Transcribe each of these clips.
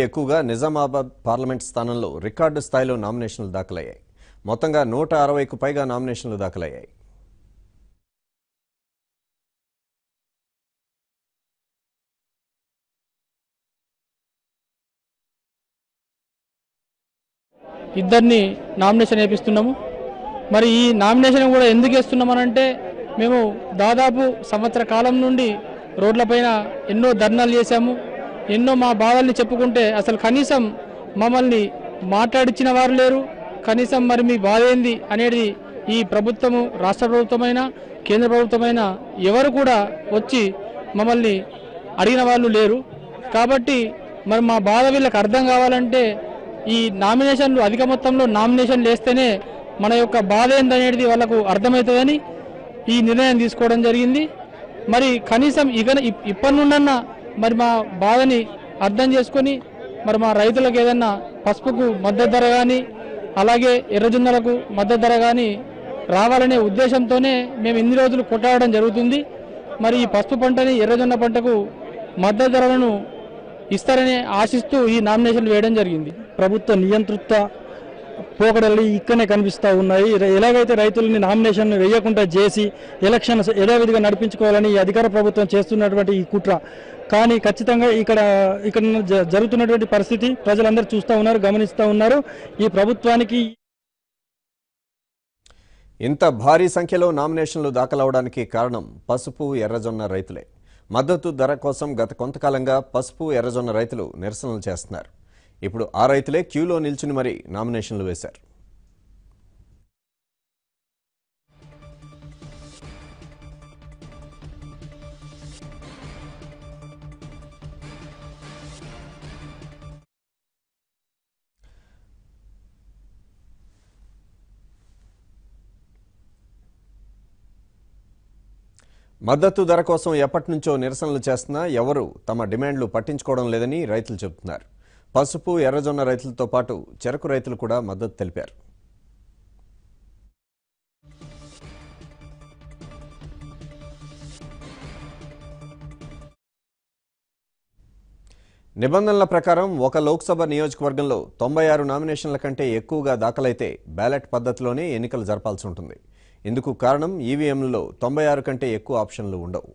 ఎక్కువగా నిజామాబాద్ పార్లమెంట్ స్థానంలో రికార్డు స్థాయిలో నామినేషన్లు దాఖలయ్యాయి. మొత్తంగా 160కు పైగా నామినేషన్లు దాఖలయ్యాయి. ఇద్దరిని నామినేషన్ వేపిస్తున్నాము. మరి ఈ నామినేషన్ కూడా ఎందుకు వేస్తున్నామనంటే మేము దాదాపు సంవత్సర కాలం నుండి రోడ్లపైన ఎన్నో ధర్నాలు చేశాము. ఎన్నో మా బాధల్ని చెప్పుకుంటే అసలు కనీసం మమ్మల్ని మాట్లాడించిన వారు లేరు. కనీసం మరి మీ బాధ ఏంది అనేది ఈ ప్రభుత్వము, రాష్ట్ర ప్రభుత్వమైనా కేంద్ర ప్రభుత్వమైనా ఎవరు కూడా వచ్చి మమ్మల్ని అడిగిన వాళ్ళు లేరు. కాబట్టి మరి మా బాధ వీళ్ళకి అర్థం కావాలంటే ఈ నామినేషన్లు అధిక మొత్తంలో నామినేషన్లు వేస్తేనే మన యొక్క బాధ ఏందనేది వాళ్ళకు అర్థమవుతుందని ఈ నిర్ణయం తీసుకోవడం జరిగింది. మరి కనీసం ఇప్పటి నుండన్నా మరి మా బాధని అర్థం చేసుకొని మరి మా రైతులకు ఏదన్నా పసుపుకు మద్దతు ధర కానీ అలాగే ఎర్రజొన్నలకు మద్దతు ధర కానీ రావాలనే ఉద్దేశంతోనే మేము ఇన్ని రోజులు కొట్టాడడం జరుగుతుంది. మరి ఈ పసుపు పంటని ఎర్రజొన్న పంటకు మద్దతు ధరలను ఇస్తారని ఆశిస్తూ ఈ నామినేషన్ వేయడం జరిగింది. ప్రభుత్వ నియంతృత్వ పోకడలు ఇక్కడనే కనిపిస్తూ ఉన్నాయి. ఎలాగైతే రైతులని నామినేషన్ వేయకుండా చేసి ఎలక్షన్స్ యథావిధిగా నడిపించుకోవాలని ఈ అధికార ప్రభుత్వం చేస్తున్నటువంటి ఈ కుట్ర. కానీ ఖచ్చితంగా ఇక్కడ జరుగుతున్నటువంటి పరిస్థితి ప్రజలందరూ చూస్తూ ఉన్నారు, గమనిస్తూ ఉన్నారు. ఈ ప్రభుత్వానికి ఇంత భారీ సంఖ్యలో నామినేషన్లు దాఖలవడానికి కారణం పసుపు ఎర్రజొన్న రైతులే. మద్దతు ధర కోసం గత కొంతకాలంగా పసుపు ఎర్రజొన్న రైతులు నిరసనలు చేస్తున్నారు. ఇప్పుడు ఆ రైతులే క్యూలో నిల్చుని మరీ నామినేషన్లు వేశారు. మద్దతు ధర కోసం ఎప్పటి నుంచో నిరసనలు చేస్తున్నా ఎవరూ తమ డిమాండ్లు పట్టించుకోవడం లేదని రైతులు చెబుతున్నారు. పసుపు ఎర్రజొన్న రైతులతో పాటు చెరకు రైతులు కూడా మద్దతు తెలిపారు. నిబంధనల ప్రకారం ఒక లోక్సభ నియోజకవర్గంలో 96 నామినేషన్ల కంటే ఎక్కువగా దాఖలైతే బ్యాలెట్ పద్ధతిలోనే ఎన్నికలు జరపాల్సి ఉంటుంది. ఇందుకు కారణం ఈవీఎంలలో 96 కంటే ఎక్కువ ఆప్షన్లు ఉండవు.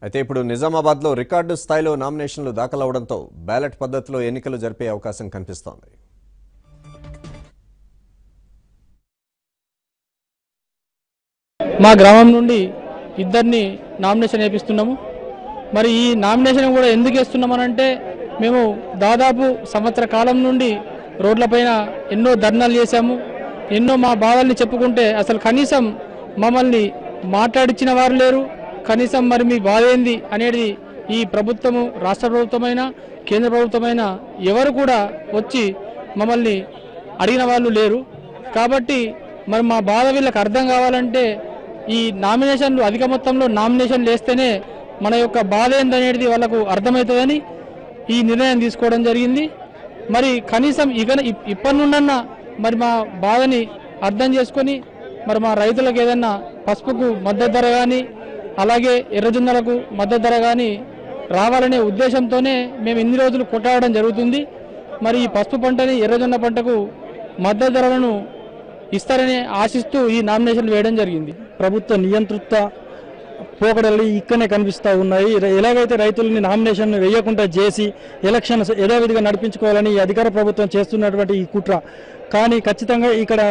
అయితే ఇప్పుడు నిజామాబాద్లో రికార్డు స్థాయిలో నామినేషన్లు దాఖలవడంతో బ్యాలెట్ పద్ధతిలో ఎన్నికలు జరిపే అవకాశం కనిపిస్తోంది. మా గ్రామం నుండి ఇద్దరిని నామినేషన్ వేపిస్తున్నాము. మరి ఈ నామినేషన్ కూడా ఎందుకు వేస్తున్నామనంటే మేము దాదాపు సంవత్సర కాలం నుండి రోడ్లపైన ఎన్నో ధర్నాలు చేశాము. ఎన్నో మా బాధల్ని చెప్పుకుంటే అసలు కనీసం మమ్మల్ని మాట్లాడించిన వారు లేరు. కనీసం మరి మీ బాధ ఏంది అనేది ఈ ప్రభుత్వము, రాష్ట్ర ప్రభుత్వమైనా కేంద్ర ప్రభుత్వమైనా ఎవరు కూడా వచ్చి మమ్మల్ని అడిగిన వాళ్ళు లేరు. కాబట్టి మరి మా బాధ వీళ్ళకి అర్థం కావాలంటే ఈ నామినేషన్లు అధిక మొత్తంలో నామినేషన్లు వేస్తేనే మన యొక్క బాధ ఏందనేది వాళ్ళకు అర్థమవుతుందని ఈ నిర్ణయం తీసుకోవడం జరిగింది. మరి కనీసం ఇప్పటి నుండన్నా మరి మా బాధని అర్థం చేసుకొని మరి మా రైతులకు ఏదన్నా పసుపుకు మద్దతు ధర కానీ అలాగే ఎర్రజొన్నలకు మద్దతు ధర కానీ రావాలనే ఉద్దేశంతోనే మేము ఇన్ని రోజులు కొట్టాడడం జరుగుతుంది. మరి ఈ పసుపు పంటని ఎర్రజొన్న పంటకు మద్దతు ధరలను ఇస్తారని ఆశిస్తూ ఈ నామినేషన్లు వేయడం జరిగింది. ప్రభుత్వ నియంతృత్వ పోకడలు ఇక్కడనే కనిపిస్తూ ఉన్నాయి. ఎలాగైతే రైతులని నామినేషన్ వేయకుండా చేసి ఎలక్షన్స్ యథావిధిగా నడిపించుకోవాలని ఈ అధికార ప్రభుత్వం చేస్తున్నటువంటి ఈ కుట్ర. కానీ ఖచ్చితంగా ఇక్కడ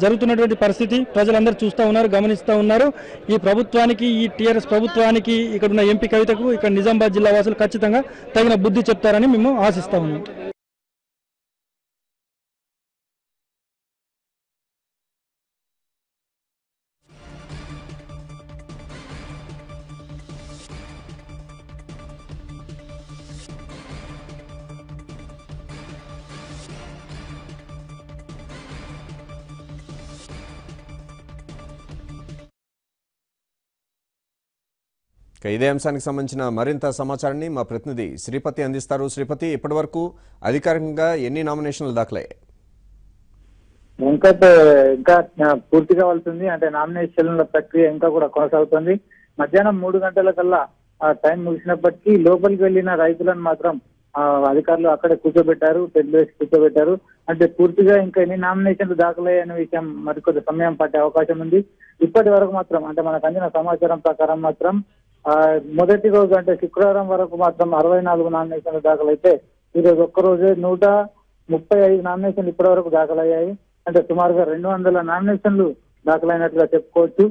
జరుగుతున్నటువంటి పరిస్థితి ప్రజలందరూ చూస్తూ ఉన్నారు, గమనిస్తూ ఉన్నారు. ఈ ప్రభుత్వానికి, ఈ టీఆర్ఎస్ ప్రభుత్వానికి ఇక్కడ ఉన్న ఎంపీ కవితకు ఇక్కడ నిజామాబాద్ జిల్లా వాసులు ఖచ్చితంగా తగిన బుద్ధి చెప్తారని మేము ఆశిస్తా ఉన్నాం. ఇదే అంశానికి సంబంధించిన మరింత సమాచారాన్ని మా ప్రతినిధి శ్రీపతి అందిస్తారు. శ్రీపతి, ఇప్పటివరకు అధికారికంగా ఎన్ని నామినేషన్లు దాఖలయ్యాయి? వెంకట్ ఇంకా పూర్తి కావాల్సింది. అంటే నామినేషన్ల ప్రక్రియ ఇంకా కూడా కొనసాగుతుంది. మధ్యాహ్నం 3 గంటలకల్లా ఆ టైం ముగిసినప్పటికీ లోపలికి వెళ్లిన రైతులను మాత్రం అధికారులు అక్కడే కూర్చోబెట్టారు, టెంట్లు వేసి కూర్చోబెట్టారు. అంటే పూర్తిగా ఇంకా ఎన్ని నామినేషన్లు దాఖలయ్యనే విషయం మరికొద్ది సమయం పట్టే అవకాశం ఉంది. ఇప్పటి వరకు మాత్రం అంటే మనకు అందిన సమాచారం ప్రకారం మాత్రం మొదటి రోజు అంటే శుక్రవారం వరకు మాత్రం 64 నామినేషన్లు దాఖలైతే ఈరోజు ఒక్కరోజే 135 నామినేషన్లు ఇప్పటి వరకు దాఖలయ్యాయి. అంటే సుమారుగా 200 నామినేషన్లు దాఖలైనట్లుగా చెప్పుకోవచ్చు.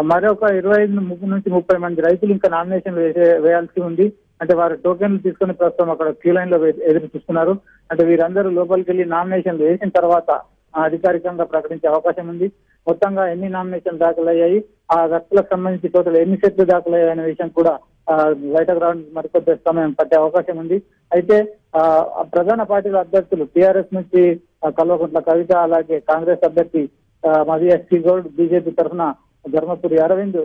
మరొక 25 నుంచి 30 మంది రైతులు ఇంకా నామినేషన్లు వేయాల్సి ఉంది. అంటే వారు టోకెన్లు తీసుకుని ప్రస్తుతం అక్కడ క్యూ లైన్ లో ఎదురు చూస్తున్నారు. అంటే వీరందరూ లోపలికి వెళ్లి నామినేషన్లు వేసిన తర్వాత అధికారికంగా ప్రకటించే అవకాశం ఉంది. మొత్తంగా ఎన్ని నామినేషన్లు దాఖలయ్యాయి, ఆ వ్యక్తులకు సంబంధించి టోటల్ ఎన్ని సెట్లు దాఖలయ్యాయి అనే విషయం కూడా బయటకు రావడానికి మరికొద్ది సమయం పట్టే అవకాశం ఉంది. అయితే ప్రధాన పార్టీల అభ్యర్థులు టీఆర్ఎస్ నుంచి కల్వకుంట్ల కవిత, అలాగే కాంగ్రెస్ అభ్యర్థి మాజీ ఎస్పీ గౌడ్, బీజేపీ తరఫున ధర్మపురి అరవింద్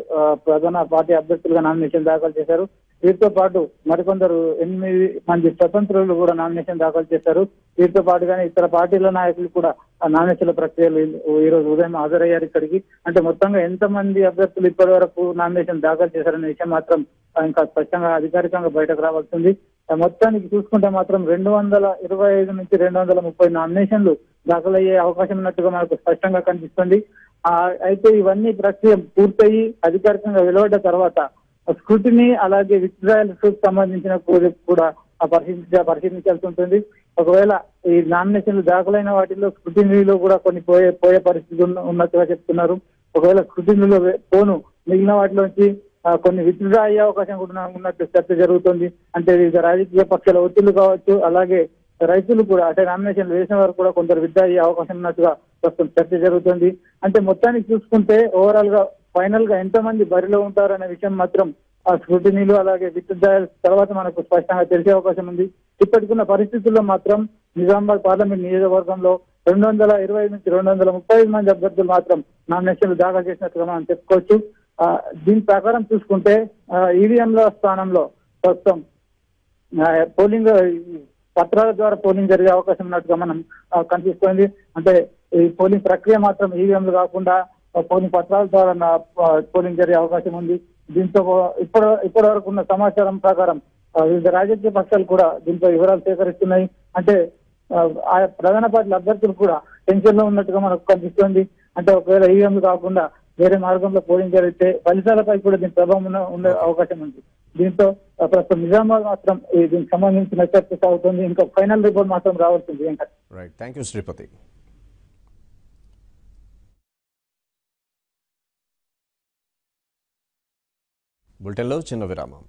ప్రధాన పార్టీ అభ్యర్థులుగా నామినేషన్ దాఖలు చేశారు. వీరితో పాటు మరికొందరు 8 మంది స్వతంత్రులు కూడా నామినేషన్ దాఖలు చేశారు. వీరితో పాటుగానే ఇతర పార్టీల నాయకులు కూడా నామినేషన్ల ప్రక్రియలు ఈ రోజు ఉదయం హాజరయ్యారు ఇక్కడికి. అంటే మొత్తంగా ఎంతమంది అభ్యర్థులు ఇప్పటి వరకు నామినేషన్ దాఖలు చేశారనే విషయం మాత్రం ఇంకా స్పష్టంగా అధికారికంగా బయటకు రావాల్సింది. మొత్తానికి చూసుకుంటే మాత్రం 225 నుంచి 230 నామినేషన్లు దాఖలయ్యే అవకాశం ఉన్నట్టుగా మనకు స్పష్టంగా కనిపిస్తుంది. అయితే ఇవన్నీ ప్రక్రియ పూర్తయి అధికారికంగా వెలువడ్డ తర్వాత స్క్రూటినీ అలాగే విత్డ్రాయల్స్ సంబంధించిన కూడా పరిశీలించాల్సి ఉంటుంది. ఒకవేళ ఈ నామినేషన్లు దాఖలైన వాటిలో స్క్రూటినీలో కూడా కొన్ని పోయే పరిస్థితి ఉన్నట్టుగా చెప్తున్నారు. ఒకవేళ స్క్రూటినీలో పోను మిగిలిన వాటిలోంచి కొన్ని విత్డ్రా అయ్యే అవకాశం కూడా ఉన్నట్టు చర్చ జరుగుతుంది. అంటే వివిధ రాజకీయ పక్షాల ఒత్తిళ్లు కావచ్చు, అలాగే రైతులు కూడా అంటే నామినేషన్లు వేసిన వారు కూడా కొందరు విత్డ్రా అయ్యే అవకాశం ఉన్నట్టుగా ప్రస్తుతం చర్చ జరుగుతుంది. అంటే మొత్తానికి చూసుకుంటే ఓవరాల్ గా ఫైనల్ గా ఎంతమంది బరిలో ఉంటారనే విషయం మాత్రం ఆ స్క్రూటినీలు అలాగే విత్డ్రాయల్స్ తర్వాత మనకు స్పష్టంగా తెలిసే అవకాశం ఉంది. ఇప్పటికున్న పరిస్థితుల్లో మాత్రం నిజామాబాద్ పార్లమెంట్ నియోజకవర్గంలో 225 నుంచి 235 మంది అభ్యర్థులు మాత్రం నామినేషన్లు దాఖలు చేసినట్టుగా మనం చెప్పుకోవచ్చు. దీని ప్రకారం చూసుకుంటే ఈవీఎంల స్థానంలో ప్రస్తుతం పోలింగ్ పత్రాల ద్వారా పోలింగ్ జరిగే అవకాశం ఉన్నట్టుగా మనం కనిపిస్తోంది. అంటే ఈ పోలింగ్ ప్రక్రియ మాత్రం ఈవీఎంలు కాకుండా పోలింగ్ పత్రాల ద్వారా పోలింగ్ జరిగే అవకాశం ఉంది. దీంతో ఇప్పటి వరకు ఉన్న సమాచారం ప్రకారం వివిధ రాజకీయ పక్షాలు కూడా దీంతో వివరాలు సేకరిస్తున్నాయి. అంటే ఆ ప్రధాన పార్టీల అభ్యర్థులు కూడా టెన్షన్ లో ఉన్నట్టుగా మనకు కనిపిస్తోంది. అంటే ఒకవేళ ఈవీఎంలు కాకుండా వేరే మార్గంలో పోలింగ్ జరిగితే ఫలితాలపై కూడా దీని ప్రభావం ఉండే అవకాశం ఉంది. దీంతో ప్రస్తుతం నిజామాబాద్ మాత్రం దీనికి సంబంధించిన చర్చ సాగుతుంది. ఇంకా ఫైనల్ రిపోర్ట్ మాత్రం రావాల్సింది. Right, thank you Sripathi. బులెటిన్లో చిన్న విరామం.